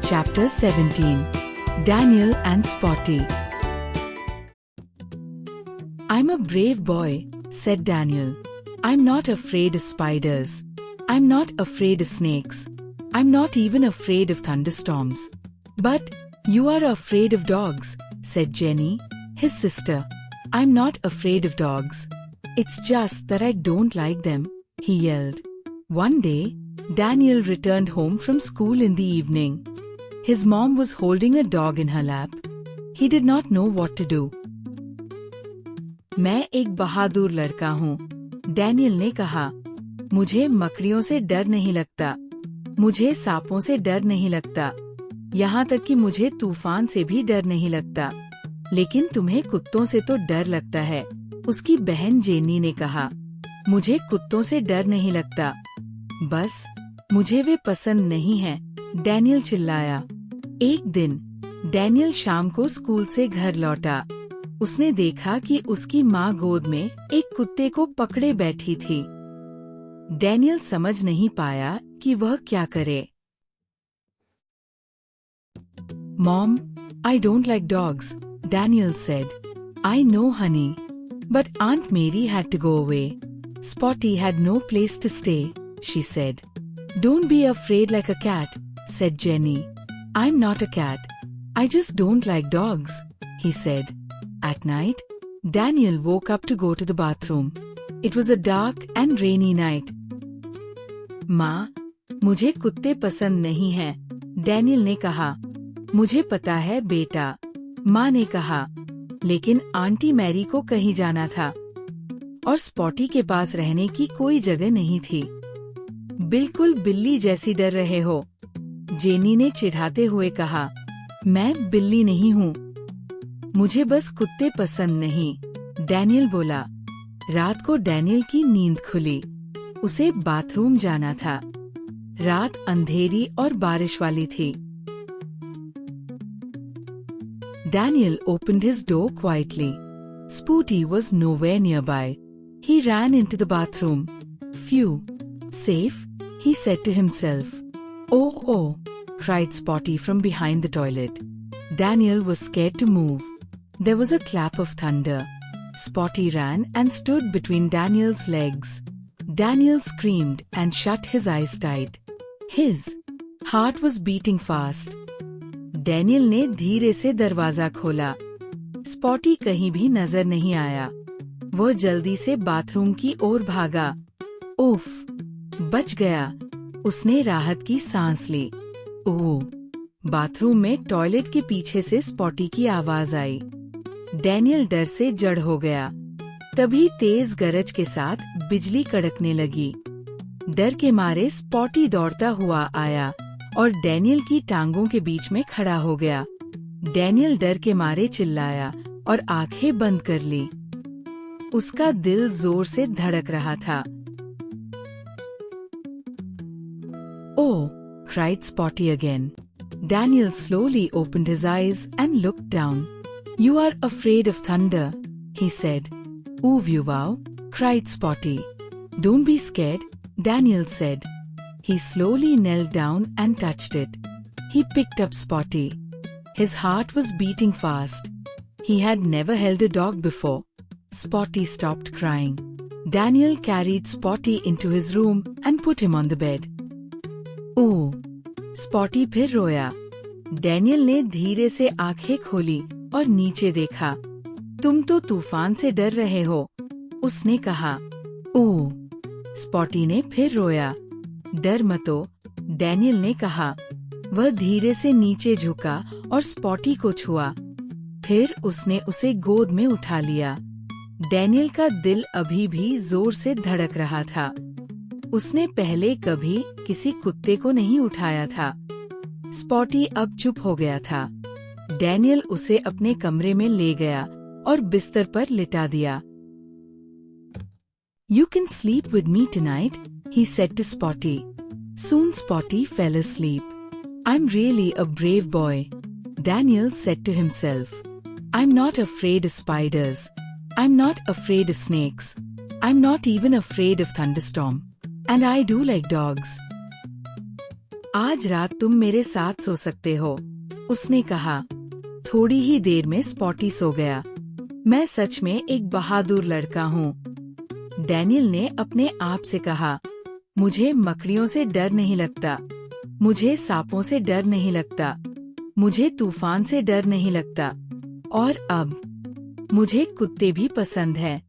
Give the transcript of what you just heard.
Chapter 17. Daniel and Spotty. "I'm a brave boy," said Daniel. "I'm not afraid of spiders. I'm not afraid of snakes. I'm not even afraid of thunderstorms." "But you are afraid of dogs," said Jenny, his sister. "I'm not afraid of dogs. It's just that I don't like them," he yelled. One day, Daniel returned home from school in the evening. His mom was holding a dog in her lap. He did not know what to do. "मैं एक बहादुर लड़का हूँ," Daniel ने कहा। "मुझे मकड़ियों से डर नहीं लगता। मुझे सांपों से डर नहीं लगता। यहाँ तक कि मुझे तूफान से भी डर नहीं लगता। लेकिन तुम्हें कुत्तों से तो डर लगता है," उसकी बहन जेनी ने कहा। "मुझे कुत्तों से डर नहीं लगता। बस मुझे वे पसंद नहीं हैं," डैनियल चिल्लाया। एक दिन डैनियल शाम को स्कूल से घर लौटा। उसने देखा कि उसकी माँ गोद में एक कुत्ते को पकड़े बैठी थी। डैनियल समझ नहीं पाया कि वह क्या करे। "Mom, I don't like dogs," Daniel said. "I know, honey. But Aunt Mary had to go away. Spotty had no place to stay," she said. "Don't be afraid like a cat," said Jenny. "I'm not a cat. I just don't like dogs," he said. At night, Daniel woke up to go to the bathroom. It was a dark and rainy night. "माँ, मुझे कुत्ते पसंद नहीं हैं," Daniel ने कहा। "मुझे पता है बेटा," माँ ने कहा। "लेकिन आंटी मैरी को कहीं जाना था और स्पॉटी के पास रहने की कोई जगह नहीं थी।" "बिल्कुल बिल्ली जैसी डर रहे हो," जेनी ने चिढ़ाते हुए कहा। "मैं बिल्ली नहीं हूँ। मुझे बस कुत्ते पसंद नहीं," डैनियल बोला। रात को डैनियल की नींद खुली। उसे बाथरूम जाना था। रात अंधेरी और बारिश वाली थी। Daniel opened his door quietly. Spooty was nowhere nearby. He ran into the bathroom. "Phew! Safe," he said to himself. "Oh, oh!" cried Spotty from behind the toilet. Daniel was scared to move. There was a clap of thunder. Spotty ran and stood between Daniel's legs. Daniel screamed and shut his eyes tight. His heart was beating fast. Daniel ने धीरे से दरवाजा खोला। Spotty कहीं भी नजर नहीं आया। वह जल्दी से बाथरूम की ओर भागा। उफ, बच गया। उसने राहत की सांस ली। ओह! बाथरूम में टॉयलेट के पीछे से स्पॉटी की आवाज आई। डैनियल डर से जड़ हो गया। तभी तेज गरज के साथ बिजली कड़कने लगी। डर के मारे स्पॉटी दौड़ता हुआ आया और डैनियल की टांगों के बीच में खड़ा हो गया। डैनियल डर के मारे चिल्लाया और आंखें बंद कर ली। उसका दिल जोर से धड़क रहा था। "Oh!" cried Spotty again. Daniel slowly opened his eyes and looked down. "You are afraid of thunder," he said. "Ooh, wow!" cried Spotty. "Don't be scared," Daniel said. He slowly knelt down and touched it. He picked up Spotty. His heart was beating fast. He had never held a dog before. Spotty stopped crying. Daniel carried Spotty into his room and put him on the bed. "Oh!" Spotty फिर रोया। Daniel ने धीरे से आंखें खोली और नीचे देखा। "तुम तो तूफान से डर रहे हो," उसने कहा। "ओह!" स्पॉटी ने फिर रोया। "डर मतो," डैनियल ने कहा। वह धीरे से नीचे झुका और स्पॉटी को छुआ। फिर उसने उसे गोद में उठा लिया। डैनियल का दिल अभी भी जोर से धड़क रहा था। उसने पहले कभी किसी कुत्ते को नहीं उठाया था। स्पॉटी अब चुप हो गया था। डैनियल उसे अपने कमरे में ले गया और बिस्तर पर लिटा दिया। "You can sleep with me tonight," he said to Spotty. Soon Spotty fell asleep. "I'm really a brave boy," Daniel said to himself. "I'm not afraid of spiders. I'm not afraid of snakes. I'm not even afraid of thunderstorm. And I do like dogs." आज रात तुम मेरे साथ सो सकते हो, उसने कहा। थोड़ी ही देर में स्पॉटी सो गया। मैं सच में एक बहादुर लड़का हूँ, डैनियल ने अपने आप से कहा। मुझे मकड़ियों से डर नहीं लगता, मुझे सांपों से डर नहीं लगता, मुझे तूफान से डर नहीं लगता, और अब मुझे कुत्ते भी पसंद हैं।